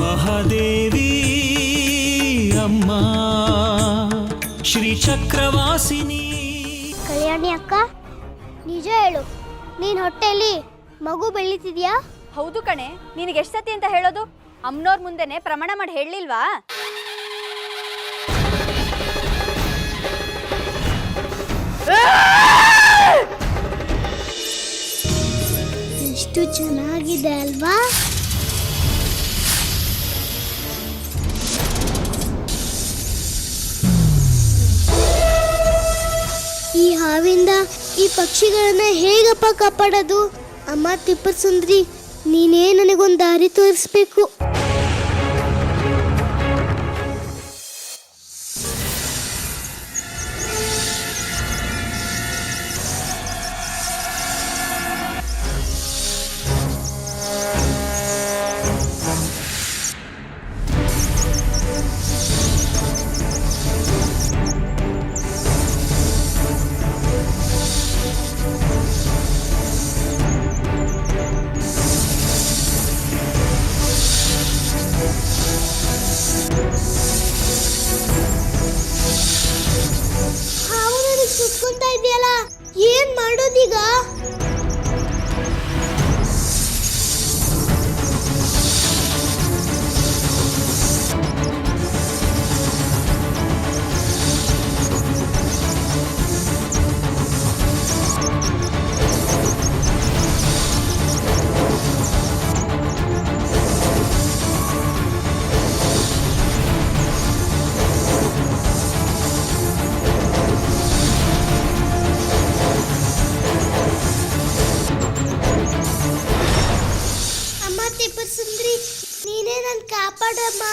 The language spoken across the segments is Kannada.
ಮಹಾದೇವಿ ಅಮ್ಮ ಶ್ರೀ ಚಕ್ರವಾಸಿನಿ. ಕಲ್ಯಾಣಿ ಅಕ್ಕ, ನಿಜ ಹೇಳು, ನೀನ್ ಹೊಟ್ಟೆಯಲ್ಲಿ ಮಗು ಬೆಳೀತಿದ್ಯಾ? ಹೌದು ಕಣೆ. ನಿನಗೆ ಎಷ್ಟು ಸತಿ ಅಂತ ಹೇಳೋದು? ಅಮ್ಮನವ್ರ ಮುಂದೆನೆ ಪ್ರಮಾಣ ಮಾಡಿ ಹೇಳಲಿಲ್ವಾ? ಎಷ್ಟು ಚೆನ್ನಾಗಿದೆ ಅಲ್ವಾ? ಈ ಹಾವಿಂದ ಈ ಪಕ್ಷಿಗಳನ್ನ ಹೇಗಪ್ಪ ಕಾಪಾಡೋದು? ಅಮ್ಮ ತಿಪ್ಪದ ಸುಂದ್ರಿ, ನೀನೇ ನನಗೊಂದು ದಾರಿ ತೋರಿಸ್ಬೇಕು. ಸುತ್ಕೊಂತಾ ಇದೆಯಲ್ಲ, ಏನ್ ಮಾಡೋದೀಗ? ಸುಂದ್ರಿ, ನೀನೇ ನನ್ ಕಾಪಾಡಮ್ಮ.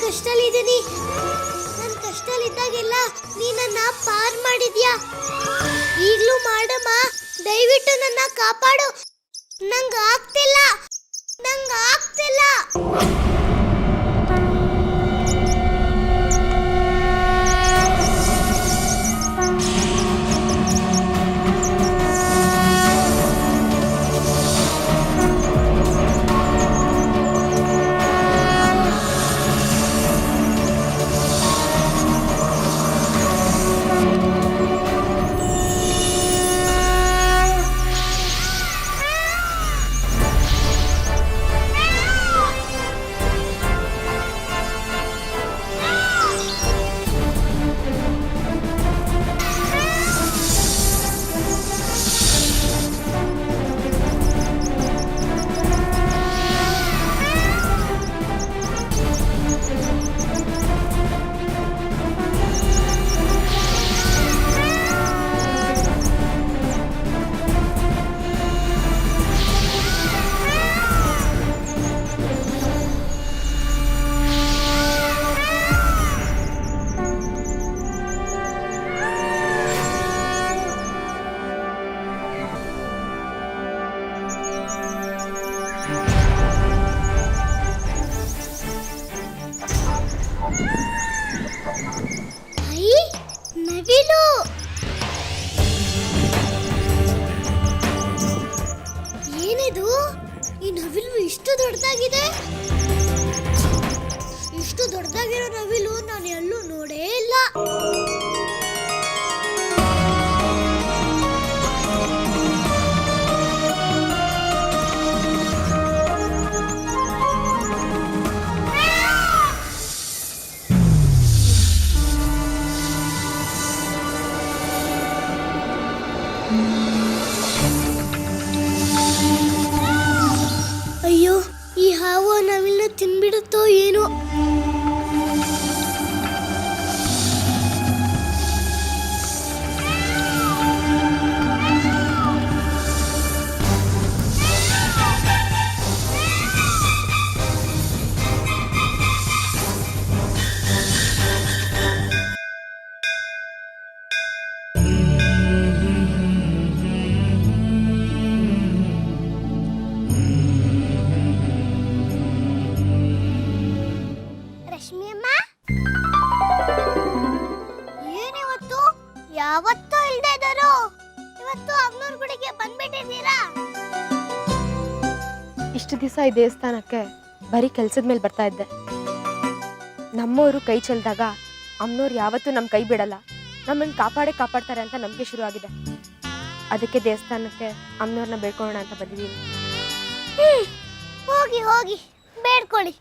ಕಷ್ಟದಲ್ಲಿದ್ದೀನಿ. ನನ್ನ ಕಷ್ಟದಲ್ಲಿದ್ದಾಗೆಲ್ಲ ನೀ ನನ್ನ ಪಾರ್ ಮಾಡಿದ್ಯಾ. ಈಗಲೂ ಮಾಡಮ್ಮ, ದಯವಿಟ್ಟು ನನ್ನ ಕಾಪಾಡು. ನಂಗಾಗ್ತಿಲ್ಲ. ನವಿಲು, ಏನಿದು? ಈ ನವಿಲು ಇಷ್ಟು ದೊಡ್ಡದಾಗಿದೆ. ಇಷ್ಟು ದೊಡ್ಡದಾಗಿರೋ ನವಿಲು ನಾನು ಎಲ್ಲೂ ನೋಡೇ ಇಲ್ಲ. ತಿನ್ಬಿಡುತ್ತೋ ಏನೋ. ರಶ್ಮಿ ಅಮ್ಮ, ಏನಿವತ್ತು ಯಾವತ್ತೂ ಇಲ್ದೇ ಇದ್ದರು ಇವತ್ತು ಅಗ್ನೂರ್ ಗುಡಿಗೆ ಬಂದ್ಬಿಟ್ಟಿದ್ದೀರಾ? ಇಷ್ಟು ದಿವಸ ಈ ದೇವಸ್ಥಾನಕ್ಕೆ ಬರೀ ಕೆಲ್ಸದ ಮೇಲೆ ಬರ್ತಾ ಇದ್ದೆ. ನಮ್ಮವರು ಕೈ ಚೆಲ್ದಾಗ ಅಮ್ಮನವ್ರು ಯಾವತ್ತೂ ನಮ್ಮ ಕೈ ಬಿಡಲ್ಲ, ನಮ್ಮನ್ನು ಕಾಪಾಡ್ತಾರೆ ಅಂತ ನಂಬಿಕೆ ಶುರು ಆಗಿದೆ. ಅದಕ್ಕೆ ದೇವಸ್ಥಾನಕ್ಕೆ ಅಮ್ಮನವ್ರನ್ನ ಬೇಡ್ಕೊಳ್ಳೋಣ ಅಂತ ಬಂದಿದ್ದೀನಿ. ಹೋಗಿ ಹೋಗಿ ಬೇಡ್ಕೊಳ್ಳಿ.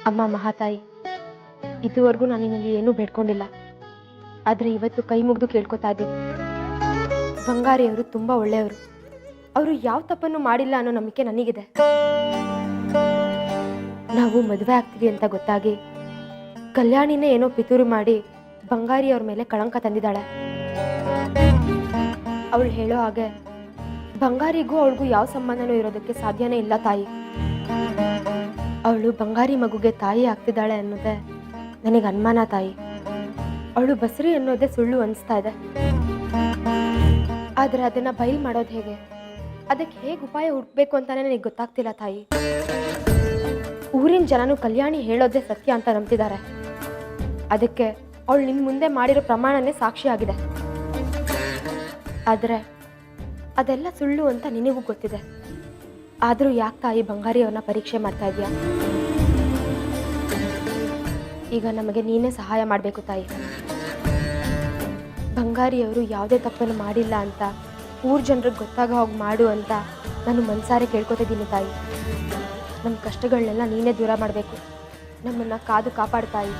ಅಮ್ಮ ಮಹಾತಾಯಿ, ಇದುವರೆಗೂ ನಾನು ನಿನ್ನಲ್ಲಿ ಏನೂ ಬೇಡ್ಕೊಂಡಿಲ್ಲ, ಆದರೆ ಇವತ್ತು ಕೈ ಮುಗಿದು ಕೇಳ್ಕೊತಾ ಇದ್ದೀನಿ. ಬಂಗಾರಿಯವರು ತುಂಬ ಒಳ್ಳೆಯವರು, ಅವರು ಯಾವ ತಪ್ಪನ್ನು ಮಾಡಿಲ್ಲ ಅನ್ನೋ ನಂಬಿಕೆ ನನಗಿದೆ. ನಾವು ಮದುವೆ ಆಗ್ತೀವಿ ಅಂತ ಗೊತ್ತಾಗಿ ಕಲ್ಯಾಣಿನೇ ಏನೋ ಪಿತೂರು ಮಾಡಿ ಬಂಗಾರಿಯವ್ರ ಮೇಲೆ ಕಳಂಕ ತಂದಿದ್ದಾಳೆ. ಅವಳು ಹೇಳೋ ಹಾಗೆ ಬಂಗಾರಿಗೂ ಅವಳಿಗೂ ಯಾವ ಸಂಬಂಧನೂ ಇರೋದಕ್ಕೆ ಸಾಧ್ಯನೇ ಇಲ್ಲ ತಾಯಿ. ಅವಳು ಬಂಗಾರಿ ಮಗುಗೆ ತಾಯಿ ಆಗ್ತಿದ್ದಾಳೆ ಅನ್ನೋದೇ ನನಗೆ ಅನುಮಾನ ತಾಯಿ. ಅವಳು ಬಸರಿ ಅನ್ನೋದೇ ಸುಳ್ಳು ಅನಿಸ್ತಾ ಇದೆ. ಆದರೆ ಅದನ್ನು ಬಯಲು ಮಾಡೋದು ಹೇಗೆ, ಅದಕ್ಕೆ ಹೇಗೆ ಉಪಾಯ ಹುಡುಕ್ಬೇಕು ಅಂತಾನೆ ನನಗೆ ಗೊತ್ತಾಗ್ತಿಲ್ಲ ತಾಯಿ. ಊರಿನ ಜನನು ಕಲ್ಯಾಣಿ ಹೇಳೋದೇ ಸತ್ಯ ಅಂತ ನಂಬ್ತಿದ್ದಾರೆ. ಅದಕ್ಕೆ ಅವಳು ನಿನ್ನ ಮುಂದೆ ಮಾಡಿರೋ ಪ್ರಮಾಣನೇ ಸಾಕ್ಷಿಯಾಗಿದೆ. ಆದರೆ ಅದೆಲ್ಲ ಸುಳ್ಳು ಅಂತ ನಿನಗೂ ಗೊತ್ತಿದೆ. ಆದರೂ ಯಾಕೆ ತಾಯಿ ಬಂಗಾರಿಯವ್ರನ್ನ ಪರೀಕ್ಷೆ ಮಾಡ್ತಾ ಇದೆಯಾ? ಈಗ ನಮಗೆ ನೀನೇ ಸಹಾಯ ಮಾಡಬೇಕು ತಾಯಿ. ಬಂಗಾರಿಯವರು ಯಾವುದೇ ತಪ್ಪನ್ನು ಮಾಡಿಲ್ಲ ಅಂತ ಊರ ಜನರಿಗೆ ಗೊತ್ತಾಗ ಹೋಗಿ ಮಾಡು ಅಂತ ನಾನು ಮನಸಾರೆ ಕೇಳ್ಕೊತಿದ್ದೀನಿ ತಾಯಿ. ನಮ್ಮ ಕಷ್ಟಗಳನ್ನೆಲ್ಲ ನೀನೇ ದೂರ ಮಾಡಬೇಕು, ನಮ್ಮನ್ನು ಕಾದು ಕಾಪಾಡು ತಾಯಿ.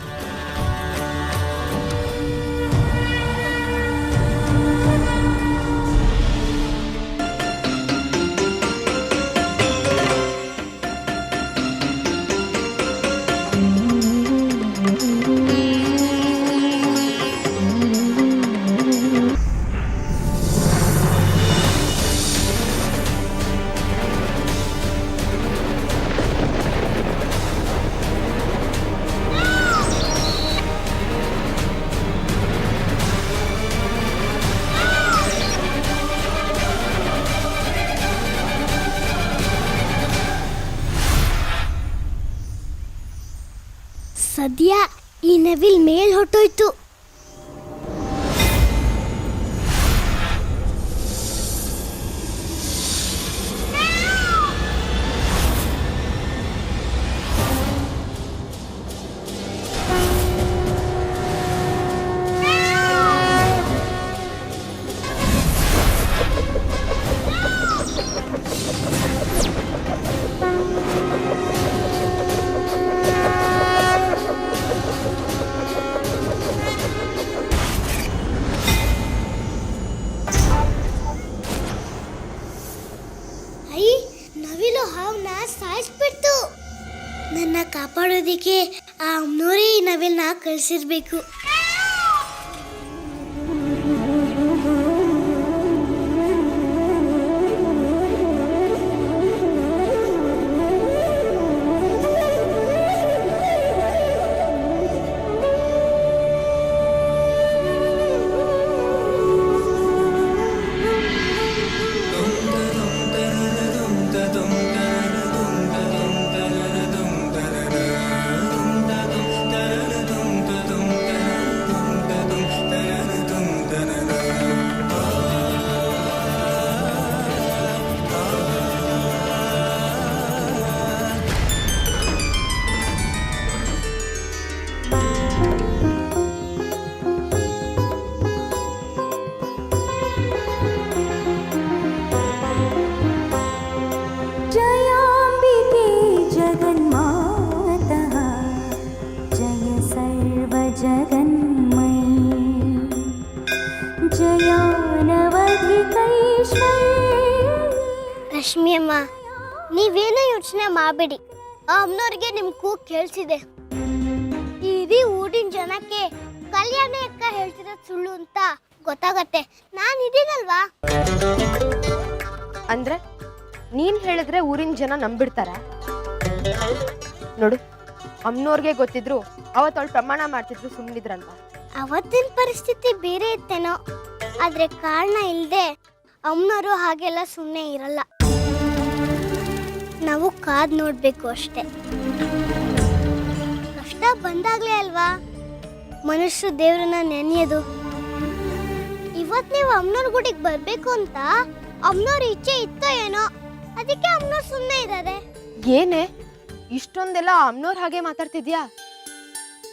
ಸದ್ಯ ಈ ನವಿಲ್ ಮೇಲ್ ಹೊಟ್ಟೋಯ್ತು. ನವಿಲು ಹಾವನ್ನ ಸಾಯಿಸ್ಬಿಡ್ತು. ನನ್ನ ಕಾಪಾಡೋದಿಕ್ಕೆ ಆ ಅಮ್ಮನವರೇ ಈ ನವಿಲ್ನ ಕಳಿಸಿರ್ಬೇಕು. जगन्मयी ರಶ್ಮಿ ಅಮ್ಮ, ನೀವೇನೋ ಯೋಚನೆ ಮಾಡಬೇಡಿ. ಆ ಅಮ್ಮನವ್ರಿಗೆ ನಿಮ್ ಕೂಗ್ ಕೇಳಿಸಿದೆ. ಇಡೀ ಊರಿನ ಜನಕ್ಕೆ ಕಲ್ಯಾಣಿ ಅಕ್ಕ ಹೇಳ್ತಿರೋದು ಸುಳ್ಳು ಅಂತ ಗೊತ್ತಾಗತ್ತೆ. ನಾನು ಇದೀನಲ್ವಾ? ಅಂದ್ರೆ ನೀನ್ ಹೇಳಿದ್ರೆ ಊರಿನ ಜನ ನಂಬಿಡ್ತಾರ? ನೋಡು, ಅಮ್ಮನವ್ರಿಗೆ ಗೊತ್ತಿದ್ರು ಅವತ್ತವಳು ಪ್ರಮಾಣ ಮಾಡ್ತಿದ್ರು ಸುಮ್ಮನಿದ್ರಂತ. ಅವತ್ತಿನ ಪರಿಸ್ಥಿತಿ ಬೇರೆ ಇತ್ತೇನೋ, ಆದ್ರೆ ಕಾರಣ ಇಲ್ಲದೆ ಅಮ್ಮನವರು ಹಾಗೆಲ್ಲ ಸುಮ್ಮನೆ ಇರಲ್ಲ. ನಾವು ಕಾದ್ ನೋಡ್ಬೇಕು ಅಷ್ಟೇ. ಕಷ್ಟ ಬಂದಾಗ್ಲೇ ಅಲ್ವಾ ಮನುಷ್ಯರು ದೇವ್ರನ್ನ ನೆನೆಯೋದು. ಇವತ್ ನೀವು ಅಮ್ಮನವ್ರ ಗುಡಿಗೆ ಬರ್ಬೇಕು ಅಂತ ಅಮ್ಮನವ್ರ ಇಚ್ಛೆ ಇತ್ತೋ ಏನೋ, ಅದಕ್ಕೆ ಅಮ್ಮನವ್ರು ಸುಮ್ಮನೆ ಇದ್ದಾರೆ. ಏನೇ ಇಷ್ಟೊಂದೆಲ್ಲ ಅಮ್ಮನವ್ರ ಹಾಗೆ ಮಾತಾಡ್ತಿದ್ಯಾ?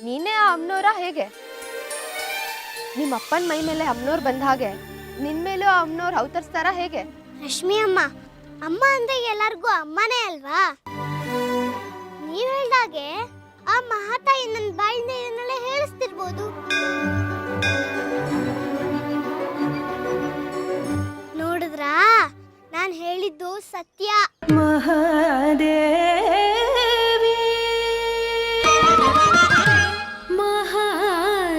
ನೀನೇ ಆ ಅಮ್ಮನವ್ರ ಹೇಗೆ? ನಿಮ್ಮ ಅಪ್ಪನ ಮೈ ಮೇಲೆ ಅಮ್ಮನವ್ರು ಬಂದ ಹಾಗೆ ನಿನ್ ಮೇಲೂ ಅಮ್ಮನವ್ರು ಅವತರಿಸ್ತಾರ ಹೇಗೆ? ರಶ್ಮಿ ಅಮ್ಮ, ಅಮ್ಮ ಅಂದ್ರೆ ಎಲ್ಲರಿಗೂ ಅಮ್ಮನೇ ಅಲ್ವಾ? ನೀವ್ ಹೇಳ್ದಾಗೆ ಆ ಮಹಾತಾಯಿ ನನ್ನ ಬಾಯಿಂದ ಇದನ್ನೆಲ್ಲ ಹೇಳಿಸ್ತಿರ್ಬೋದು. ನೋಡಿದ್ರಾ, ನಾನ್ ಹೇಳಿದ್ದು ಸತ್ಯ. महादेवी महादेवी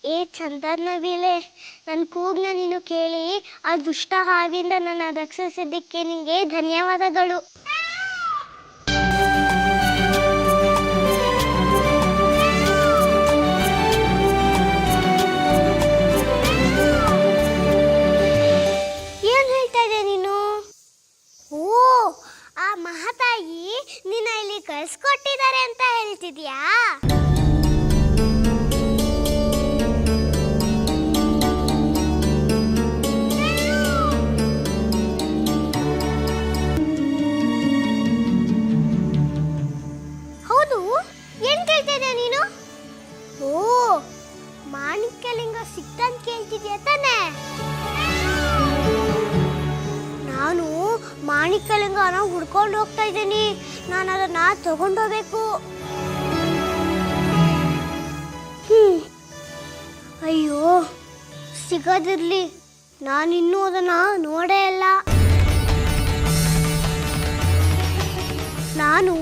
ಏ ಚಂದನ ನವಿಲೆ, ನನ್ನ ಕೂಗ್ನ ನೀನು ಕೇಳಿ ಆ ದುಷ್ಟ ಹಾವಿಂದ ನನ್ನ ರಕ್ಷಿಸಿದ್ದಕ್ಕೆ ನಿಂಗೆ ಧನ್ಯವಾದಗಳು. ಏನ್ ಹೇಳ್ತಾ ಇದ್ದೆ ನೀನು? ಓ, ಆ ಮಹಾತಾಯಿ ನಿನ್ನ ಇಲ್ಲಿ ಕಳ್ಸ್ಕೊಟ್ಟಿದ್ದಾರೆ ಅಂತ ಹೇಳ್ತಿದ್ಯಾ? ಏನ್ ಕೇಳ್ತಿದ್ದೆ ನೀನು? ಓ, ಮಾಣಿಕ್ಯಲಿಂಗ ಸಿಕ್ತಂತ ಕೇಳ್ತಿದ್ಯಾ ತಾನೆ? ನಾನು ಮಾಣಿಕ್ಯಲಿಂಗನ ಹುಡ್ಕೊಂಡು ಹೋಗ್ತಾ ಇದ್ದೀನಿ. ನಾನು ಅದನ್ನ ತಗೊಂಡೋಗ್ಬೇಕು. ಅಯ್ಯೋ, ಸಿಗದಿರ್ಲಿ, ನಾನಿನ್ನೂ ಅದನ್ನ ನೋಡೇ ಇಲ್ಲ. ನಾನು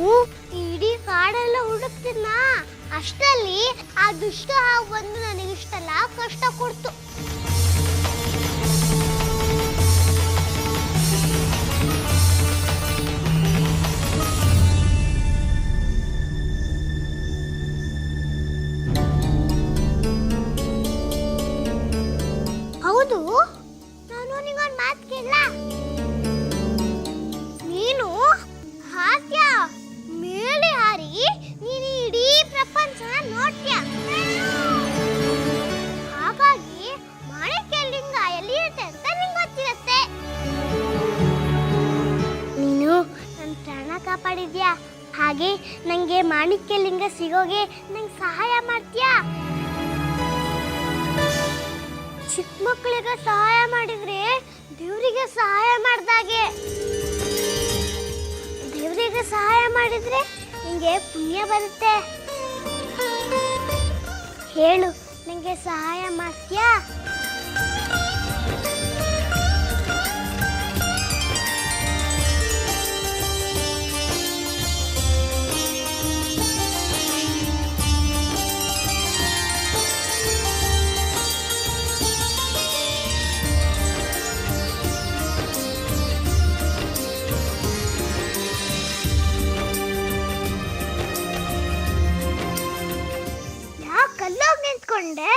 ಇಡೀ ಕಾಡೆಲ್ಲ ಹುಡುಕ್ತಿದ್ನ, ಅಷ್ಟರಲ್ಲಿ ಆ ದುಷ್ಟ ಹಾವು ಬಂದು ನನಗಿಷ್ಟೆಲ್ಲ ಕಷ್ಟ ಕೊಡ್ತು. ಹೌದು, ನಾನು ನಿಗೊಂದು ಮಾತು ಕೇಳ. ನೀನು ಹಾಕ್ಯ ಮೇಲೆ ಹಾರಿ ನೀನು ಇಡೀ ಪ್ರಪಂಚನ ನೋಡ್ತೀಯ. ಹಾಗಾಗಿ ಮಾಣಿಕ್ಯಲಿಂಗ ಎಲ್ಲಿ ಇರುತ್ತೆ ಅಂತ ನಿಂಗೆ ಗೊತ್ತಿರುತ್ತೆ. ನೀನು ನನ್ನ ಪ್ರಾಣ ಕಾಪಾಡಿದ್ಯಾ, ಹಾಗೆ ನಂಗೆ ಮಾಣಿಕ್ಯಲಿಂಗ ಸಿಗೋಗೆ ನಂಗೆ ಸಹಾಯ ಮಾಡ್ತೀಯಾ? ಚಿಕ್ಕ ಮಕ್ಕಳಿಗೆ ಸಹಾಯ ಮಾಡಿದ್ರೆ ದೇವರಿಗೆ ಸಹಾಯ ಮಾಡ್ದಾಗೆ. ದೇವರಿಗೆ ಸಹಾಯ ಮಾಡಿದ್ರೆ ನಿಂಗೆ ಪುಣ್ಯ ಬರುತ್ತೆ. ಹೇಳು, ನಂಗೆ ಸಹಾಯ ಮಾಡ್ತೀಯಾ? ಯಾಕಲ್ಲೋಗಿ ನಿಂತ್ಕೊಂಡೆ?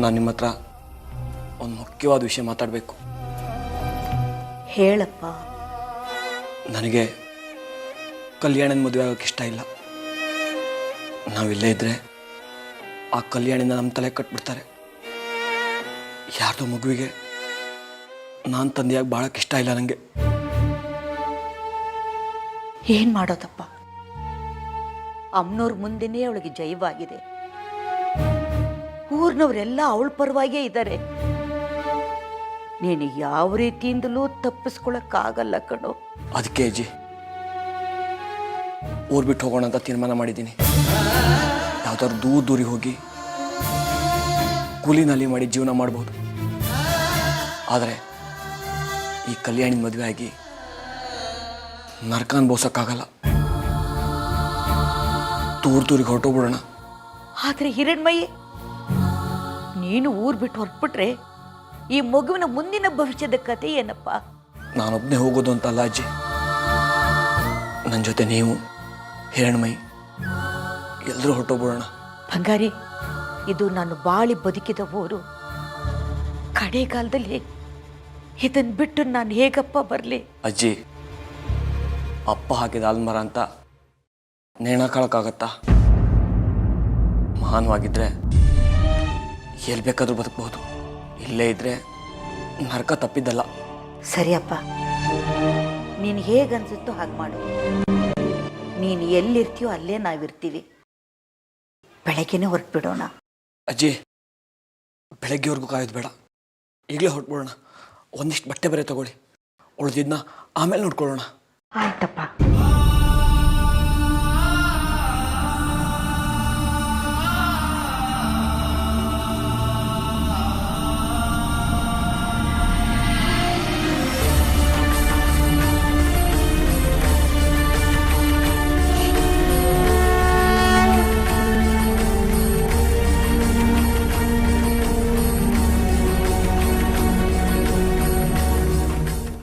ನಾನು ನಿಮ್ಮ ಹತ್ರ ಒಂದು ಮುಖ್ಯವಾದ ವಿಷಯ ಮಾತಾಡಬೇಕು. ಹೇಳಪ್ಪ. ನನಗೆ ಕಲ್ಯಾಣನ ಮದುವೆ ಆಗೋಕ್ಕೆ ಇಷ್ಟ ಇಲ್ಲ. ನಾವಿಲ್ಲೇ ಇದ್ದರೆ ಆ ಕಲ್ಯಾಣಿನ ನಮ್ಮ ತಲೆ ಕಟ್ಬಿಡ್ತಾರೆ. ಯಾರ್ದೋ ಮಗುವಿಗೆ ನಾನು ತಂದೆಯಾಗಿ ಭಾಳಕ್ಕೆ ಇಷ್ಟ ಇಲ್ಲ ನನಗೆ. ಏನ್ ಮಾಡೋದಪ್ಪ? ಅಮ್ಮನವ್ರ ಮುಂದೆನೇ ಅವಳಿಗೆ ಜಯವಾಗಿದೆ. ಊರ್ನವರೆಲ್ಲ ಅವಳ ಪರವಾಗೇ ಇದ್ದಾರೆ. ನೀನು ಯಾವ ರೀತಿಯಿಂದಲೂ ತಪ್ಪಿಸ್ಕೊಳಕ್ಕಾಗಲ್ಲ ಕಣೋ. ಅದಕ್ಕೆ ಅಜ್ಜಿ ಊರು ಬಿಟ್ಟು ಹೋಗೋಣ ಅಂತ ತೀರ್ಮಾನ ಮಾಡಿದ್ದೀನಿ. ಯಾವ್ದಾದ್ರು ದೂರಿಗೆ ಹೋಗಿ ಕೂಲಿನಲ್ಲಿ ಮಾಡಿ ಜೀವನ ಮಾಡ್ಬೋದು. ಆದರೆ ಈ ಕಲ್ಯಾಣಿ ಮದುವೆ ಆಗಿ ನರಕ ಅನುಭವಿಸೋಕ್ಕಾಗಲ್ಲ. ದೂರಿಗೆ ಹೊರಟೋಗ್ಬಿಡೋಣ. ಆದ್ರೆ ಹಿರಣ್ಮಯಿ, ನೀನು ಊರ್ ಬಿಟ್ಟು ಹೊರಟ್ಬಿಟ್ರೆ ಈ ಮಗುವಿನ ಮುಂದಿನ ಭವಿಷ್ಯದ ಕತೆ ಏನಪ್ಪ? ನಾನೊಬ್ಬನೇ ಹೋಗೋದು ಅಂತಲ್ಲ ಅಜ್ಜಿ, ನನ್ನ ಜೊತೆ ನೀವು, ಹಿರಣ್ಮಯಿ ಎಲ್ಲರೂ ಹೊರಟೋಗ್ಬಿಡೋಣ. ಬಂಗಾರಿ, ಇದು ನಾನು ಬಾಳಿ ಬದುಕಿದ ಊರು. ಕಡೆಗಾಲದಲ್ಲಿ ಇದನ್ ಬಿಟ್ಟು ನಾನು ಹೇಗಪ್ಪ ಬರಲಿ? ಅಜ್ಜಿ, ಅಪ್ಪ ಹಾಕಿದ ಆಲ್ಮರ ಅಂತ ನೇಣಾಕಳಕ್ಕಾಗತ್ತಾ? ಮಹಾನವಾಗಿದ್ರೆ ಎಲ್ಲಿ ಬೇಕಾದ್ರೂ ಬದುಕಬಹುದು. ಇಲ್ಲೇ ಇದ್ರೆ ನರಕ ತಪ್ಪಿದ್ದಲ್ಲ. ಸರಿಯಪ್ಪ, ನೀನು ಹೇಗನ್ಸುತ್ತೋ ಹಾಗೆ ಮಾಡು. ನೀನು ಎಲ್ಲಿರ್ತೀಯೋ ಅಲ್ಲೇ ನಾವಿರ್ತೀವಿ. ಬೆಳಗ್ಗೆನೇ ಹೊರಟ್ಬಿಡೋಣ. ಅಜ್ಜಿ, ಬೆಳಗ್ಗೆವರೆಗೂ ಕಾಯೋದು ಬೇಡ, ಈಗಲೇ ಹೊರಟ್ಬಿಡೋಣ. ಒಂದಿಷ್ಟು ಬಟ್ಟೆ ಬೇರೆ ತಗೊಳ್ಳಿ, ಉಳಿದಿದ್ದನ್ನ ಆಮೇಲೆ ನೋಡ್ಕೊಳ್ಳೋಣ. ಆಯ್ತಪ್ಪ.